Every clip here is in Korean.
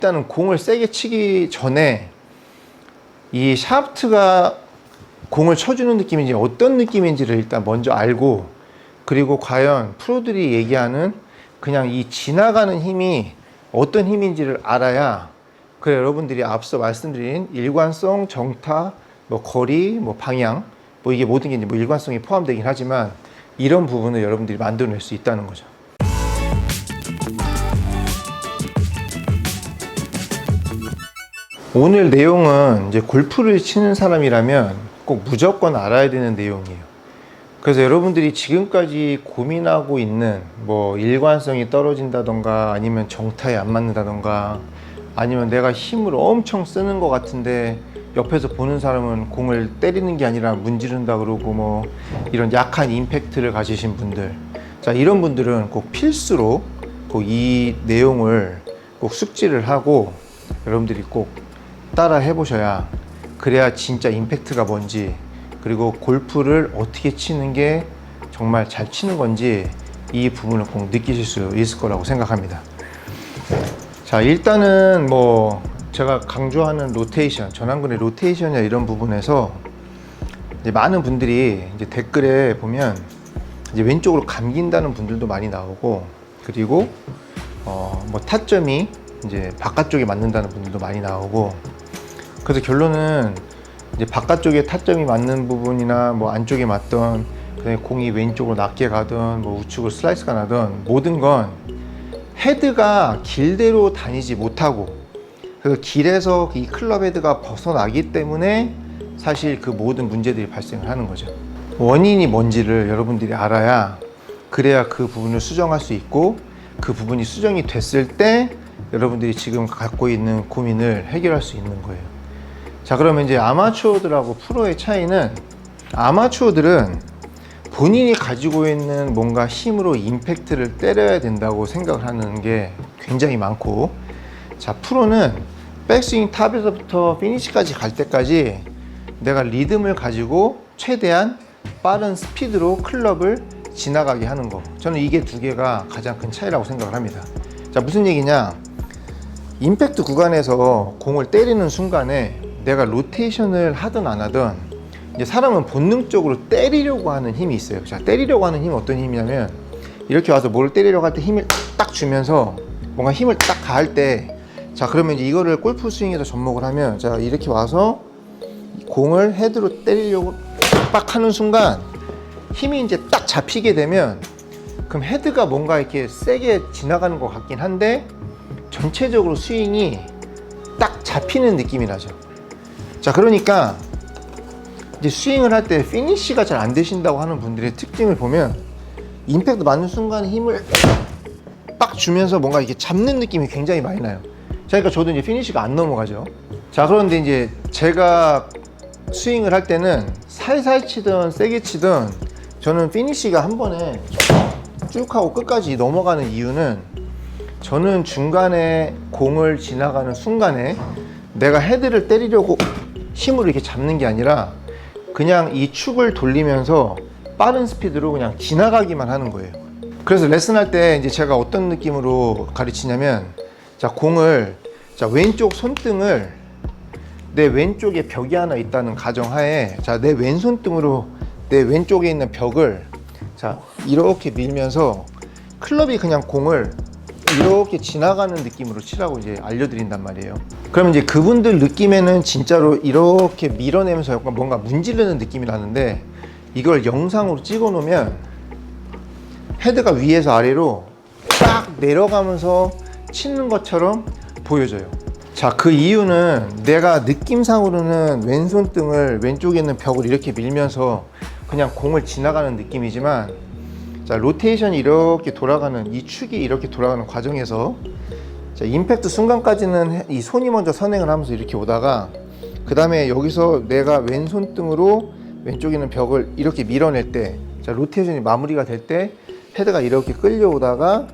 일단은 공을 세게 치기 전에 이 샤프트가 공을 쳐주는 느낌인지 어떤 느낌인지를 일단 먼저 알고, 그리고 과연 프로들이 얘기하는 그냥 이 지나가는 힘이 어떤 힘인지를 알아야, 그래 여러분들이 앞서 말씀드린 일관성, 정타, 뭐 거리, 뭐 방향, 뭐 이게 모든 게 이제 뭐 일관성이 포함되긴 하지만 이런 부분을 여러분들이 만들어낼 수 있다는 거죠. 오늘 내용은 이제 골프를 치는 사람이라면 꼭 무조건 알아야 되는 내용이에요. 그래서 여러분들이 지금까지 고민하고 있는 뭐 일관성이 떨어진다던가, 아니면 정타에 안 맞는다던가, 아니면 내가 힘을 엄청 쓰는 것 같은데 옆에서 보는 사람은 공을 때리는 게 아니라 문지른다 그러고, 뭐 이런 약한 임팩트를 가지신 분들, 자 이런 분들은 꼭 필수로 꼭 이 내용을 꼭 숙지를 하고 여러분들이 꼭 따라 해보셔야, 그래야 진짜 임팩트가 뭔지, 그리고 골프를 어떻게 치는 게 정말 잘 치는 건지 이 부분을 꼭 느끼실 수 있을 거라고 생각합니다. 자, 일단은 뭐 제가 강조하는 로테이션, 전완근의 로테이션이나 이런 부분에서 이제 많은 분들이 이제 댓글에 보면 이제 왼쪽으로 감긴다는 분들도 많이 나오고, 그리고 뭐 타점이 이제 바깥쪽에 맞는다는 분들도 많이 나오고, 그래서 결론은 이제 바깥쪽에 타점이 맞는 부분이나 뭐 안쪽에 맞던, 그다음에 공이 왼쪽으로 낮게 가든 뭐 우측으로 슬라이스가 나든, 모든 건 헤드가 길대로 다니지 못하고, 그래서 길에서 이 클럽 헤드가 벗어나기 때문에 사실 그 모든 문제들이 발생을 하는 거죠. 원인이 뭔지를 여러분들이 알아야, 그래야 그 부분을 수정할 수 있고, 그 부분이 수정이 됐을 때 여러분들이 지금 갖고 있는 고민을 해결할 수 있는 거예요. 자, 그러면 이제 아마추어들하고 프로의 차이는, 아마추어들은 본인이 가지고 있는 뭔가 힘으로 임팩트를 때려야 된다고 생각을 하는 게 굉장히 많고, 자 프로는 백스윙 탑에서부터 피니시까지 갈 때까지 내가 리듬을 가지고 최대한 빠른 스피드로 클럽을 지나가게 하는 거, 저는 이게 두 개가 가장 큰 차이라고 생각을 합니다. 자, 무슨 얘기냐, 임팩트 구간에서 공을 때리는 순간에 내가 로테이션을 하든 안 하든, 이제 사람은 본능적으로 때리려고 하는 힘이 있어요. 자, 때리려고 하는 힘은 어떤 힘이냐면, 이렇게 와서 뭘 때리려고 할 때 힘을 딱 주면서 뭔가 힘을 딱 가할 때, 자 그러면 이제 이거를 골프 스윙에서 접목을 하면, 자 이렇게 와서 공을 헤드로 때리려고 빡 하는 순간 힘이 이제 딱 잡히게 되면, 그럼 헤드가 뭔가 이렇게 세게 지나가는 것 같긴 한데 전체적으로 스윙이 딱 잡히는 느낌이 나죠. 자, 그러니까 이제 스윙을 할 때 피니쉬가 잘 안 되신다고 하는 분들의 특징을 보면, 임팩트 맞는 순간 힘을 빡 주면서 뭔가 이렇게 잡는 느낌이 굉장히 많이 나요. 자, 그러니까 저도 이제 피니쉬가 안 넘어가죠. 자, 그런데 이제 제가 스윙을 할 때는 살살 치든 세게 치든 저는 피니쉬가 한 번에 쭉 하고 끝까지 넘어가는 이유는, 저는 중간에 공을 지나가는 순간에 내가 헤드를 때리려고 힘으로 이렇게 잡는 게 아니라 그냥 이 축을 돌리면서 빠른 스피드로 그냥 지나가기만 하는 거예요. 그래서 레슨할 때 이제 제가 어떤 느낌으로 가르치냐면, 자 공을, 자 왼쪽 손등을, 내 왼쪽에 벽이 하나 있다는 가정하에, 자 내 왼손등으로 내 왼쪽에 있는 벽을 자 이렇게 밀면서 클럽이 그냥 공을 이렇게 지나가는 느낌으로 치라고 이제 알려드린단 말이에요. 그러면 이제 그분들 느낌에는 진짜로 이렇게 밀어내면서 약간 뭔가 문지르는 느낌이 나는데, 이걸 영상으로 찍어 놓으면 헤드가 위에서 아래로 딱 내려가면서 치는 것처럼 보여져요. 자, 그 이유는 내가 느낌상으로는 왼손등을, 왼쪽에 있는 벽을 이렇게 밀면서 그냥 공을 지나가는 느낌이지만, 자 로테이션이 이렇게 돌아가는, 이 축이 이렇게 돌아가는 과정에서, 자 임팩트 순간까지는 이 손이 먼저 선행을 하면서 이렇게 오다가, 그 다음에 여기서 내가 왼손등으로 왼쪽에 있는 벽을 이렇게 밀어낼 때, 자 로테이션이 마무리가 될 때 헤드가 이렇게 끌려오다가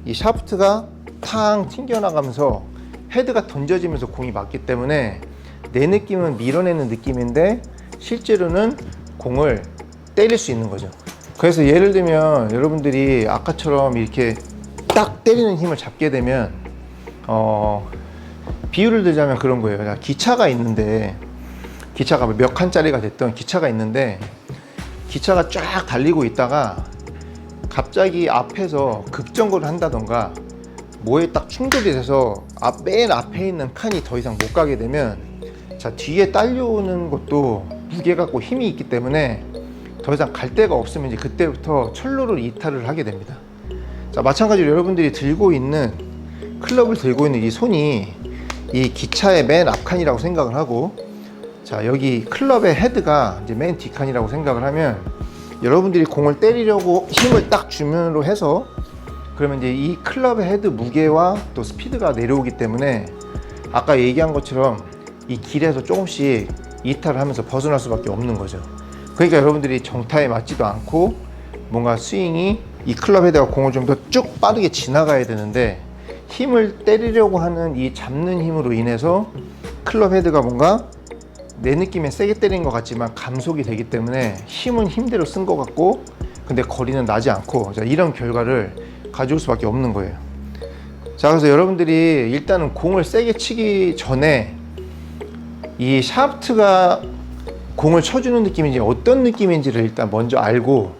이 샤프트가 탕 튕겨나가면서 헤드가 던져지면서 공이 맞기 때문에, 내 느낌은 밀어내는 느낌인데 실제로는 공을 때릴 수 있는 거죠. 그래서 예를 들면 여러분들이 아까처럼 이렇게 딱 때리는 힘을 잡게 되면, 비유를 들자면 그런 거예요. 기차가 있는데, 기차가 몇 칸짜리가 됐던 기차가 있는데, 기차가 쫙 달리고 있다가 갑자기 앞에서 급정거를 한다던가 뭐에 딱 충돌이 돼서 맨 앞에 있는 칸이 더 이상 못 가게 되면, 자, 뒤에 딸려오는 것도 무게 갖고 힘이 있기 때문에 더 이상 갈 데가 없으면 이제 그때부터 철로를 이탈을 하게 됩니다. 자, 마찬가지로 여러분들이 들고 있는, 클럽을 들고 있는 이 손이 이 기차의 맨 앞칸이라고 생각을 하고, 자, 여기 클럽의 헤드가 이제 맨 뒷칸이라고 생각을 하면, 여러분들이 공을 때리려고 힘을 딱 주문으로 해서, 그러면 이제 이 클럽의 헤드 무게와 또 스피드가 내려오기 때문에 아까 얘기한 것처럼 이 길에서 조금씩 이탈을 하면서 벗어날 수밖에 없는 거죠. 그러니까 여러분들이 정타에 맞지도 않고 뭔가 스윙이, 이 클럽 헤드가 공을 좀 더 쭉 빠르게 지나가야 되는데, 힘을 때리려고 하는 이 잡는 힘으로 인해서 클럽 헤드가 뭔가 내 느낌에 세게 때린 것 같지만 감속이 되기 때문에 힘은 힘대로 쓴 것 같고, 근데 거리는 나지 않고, 자, 이런 결과를 가져올 수밖에 없는 거예요. 자, 그래서 여러분들이 일단은 공을 세게 치기 전에 이 샤프트가 공을 쳐주는 느낌인지 어떤 느낌인지를 일단 먼저 알고,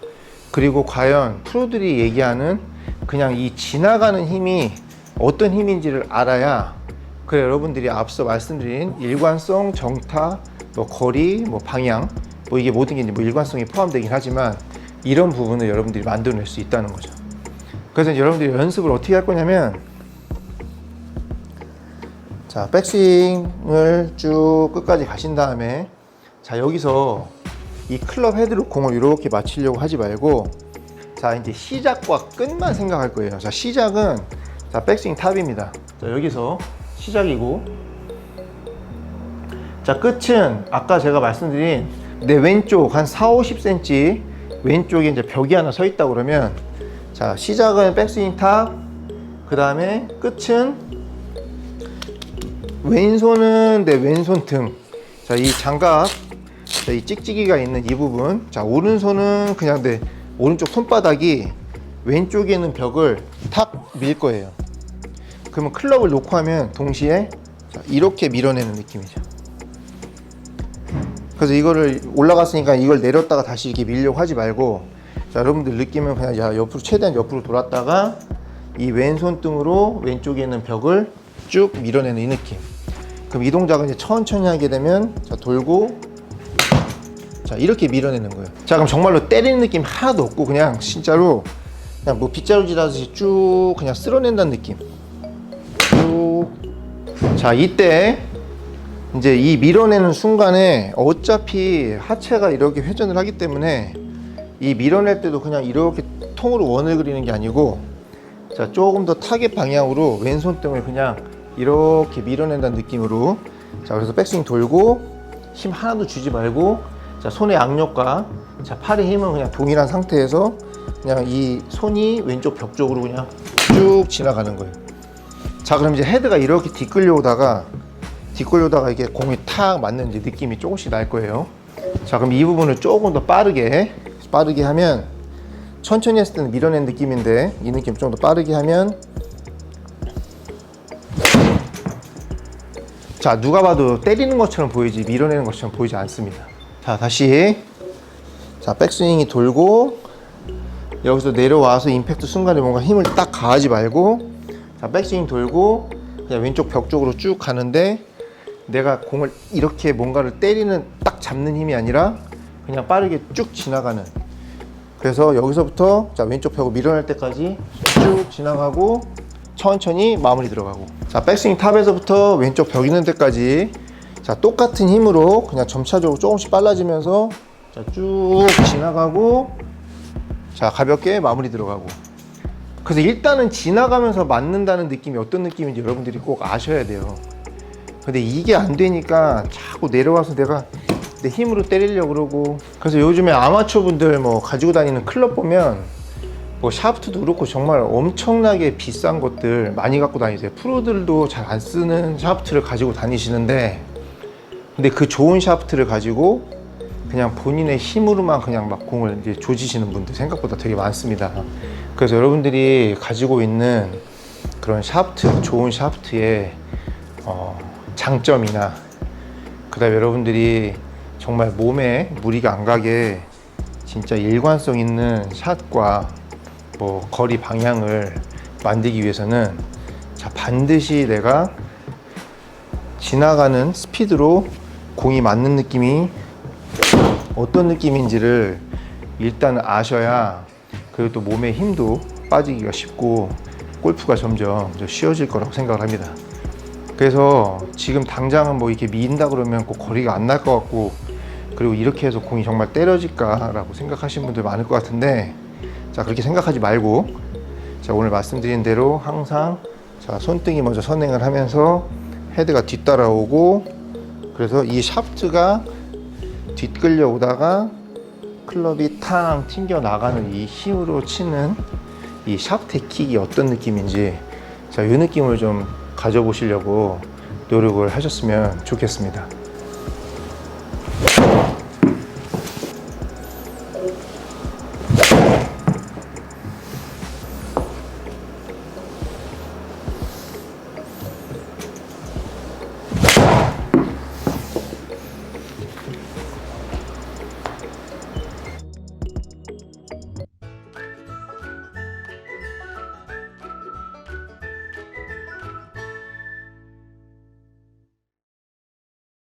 그리고 과연 프로들이 얘기하는 그냥 이 지나가는 힘이 어떤 힘인지를 알아야, 그래 여러분들이 앞서 말씀드린 일관성, 정타, 뭐 거리, 뭐 방향, 뭐 이게 모든 게 뭐 일관성이 포함되긴 하지만 이런 부분을 여러분들이 만들어낼 수 있다는 거죠. 그래서 여러분들이 연습을 어떻게 할 거냐면, 자, 백스윙을 쭉 끝까지 가신 다음에, 자, 여기서 이 클럽 헤드로 공을 이렇게 맞추려고 하지 말고, 자, 이제 시작과 끝만 생각할 거예요. 자, 시작은, 자, 백스윙 탑입니다. 자, 여기서 시작이고, 자, 끝은 아까 제가 말씀드린 내 왼쪽 한 4-50cm 왼쪽에 이제 벽이 하나 서 있다 그러면, 자, 시작은 백스윙 탑, 그 다음에 끝은 왼손은 내 왼손 등, 자, 이 장갑, 자, 이 찍찍이가 있는 이 부분, 자, 오른손은 그냥 내 오른쪽 손바닥이 왼쪽에 있는 벽을 탁 밀 거예요. 그러면 클럽을 놓고 하면 동시에, 자, 이렇게 밀어내는 느낌이죠. 그래서 이거를 올라갔으니까 이걸 내렸다가 다시 이렇게 밀려고 하지 말고, 자, 여러분들 느낌은 그냥, 야, 옆으로, 최대한 옆으로 돌았다가 이 왼손 등으로 왼쪽에 있는 벽을 쭉 밀어내는 이 느낌. 그럼 이 동작을 이제 천천히 하게 되면, 자, 돌고, 자, 이렇게 밀어내는 거예요. 자, 그럼 정말로 때리는 느낌 하나도 없고 그냥 진짜로 그냥 뭐 빗자루질 하듯이 쭉 그냥 쓸어낸다는 느낌. 쭉. 자, 이때 이제 이 밀어내는 순간에 어차피 하체가 이렇게 회전을 하기 때문에 이 밀어낼 때도 그냥 이렇게 통으로 원을 그리는 게 아니고, 자, 조금 더 타겟 방향으로 왼손 등을 그냥 이렇게 밀어낸다는 느낌으로, 자, 그래서 백스윙 돌고 힘 하나도 주지 말고, 자, 손의 악력과, 자, 팔의 힘은 그냥 동일한 상태에서 그냥 이 손이 왼쪽 벽 쪽으로 그냥 쭉 지나가는 거예요. 자, 그럼 이제 헤드가 이렇게 뒷끌려오다가 이게 공이 탁 맞는 이제 느낌이 조금씩 날 거예요. 자, 그럼 이 부분을 조금 더 빠르게 하면, 천천히 했을 때는 밀어낸 느낌인데 이 느낌 좀 더 빠르게 하면, 자, 누가 봐도 때리는 것처럼 보이지 밀어내는 것처럼 보이지 않습니다. 자, 다시, 자, 백스윙이 돌고 여기서 내려와서 임팩트 순간에 뭔가 힘을 딱 가하지 말고, 자, 백스윙 돌고 그냥 왼쪽 벽 쪽으로 쭉 가는데, 내가 공을 이렇게 뭔가를 때리는, 딱 잡는 힘이 아니라 그냥 빠르게 쭉 지나가는. 그래서 여기서부터, 자, 왼쪽 벽을 밀어낼 때까지 쭉 지나가고 천천히 마무리 들어가고, 자, 백스윙 탑에서부터 왼쪽 벽 있는 데까지, 자, 똑같은 힘으로 그냥 점차적으로 조금씩 빨라지면서, 자, 쭉 지나가고, 자, 가볍게 마무리 들어가고. 그래서 일단은 지나가면서 맞는다는 느낌이 어떤 느낌인지 여러분들이 꼭 아셔야 돼요. 근데 이게 안 되니까 자꾸 내려와서 내가 내 힘으로 때리려고 그러고. 그래서 요즘에 아마추어 분들 뭐 가지고 다니는 클럽 보면 뭐 샤프트도 그렇고 정말 엄청나게 비싼 것들 많이 갖고 다니세요. 프로들도 잘 안 쓰는 샤프트를 가지고 다니시는데, 근데 그 좋은 샤프트를 가지고 그냥 본인의 힘으로만 그냥 막 공을 이제 조지시는 분들 생각보다 되게 많습니다. 그래서 여러분들이 가지고 있는 그런 샤프트, 좋은 샤프트의 장점이나 그다음에 여러분들이 정말 몸에 무리가 안 가게 진짜 일관성 있는 샷과 뭐 거리 방향을 만들기 위해서는 자, 반드시 내가 지나가는 스피드로 공이 맞는 느낌이 어떤 느낌인지를 일단 아셔야 그리고 또 몸의 힘도 빠지기가 쉽고 골프가 점점 쉬워질 거라고 생각을 합니다. 그래서 지금 당장은 뭐 이렇게 미인다 그러면 꼭 거리가 안 날 것 같고 그리고 이렇게 해서 공이 정말 때려질까 라고 생각하시는 분들 많을 것 같은데 자, 그렇게 생각하지 말고 자, 오늘 말씀드린 대로 항상 자, 손등이 먼저 선행을 하면서 헤드가 뒤따라오고 그래서 이 샤프트가 뒤끌려 오다가 클럽이 탕 튕겨 나가는 이 힘으로 치는 이 샤프트 킥이 어떤 느낌인지 자, 이 느낌을 좀 가져보시려고 노력을 하셨으면 좋겠습니다.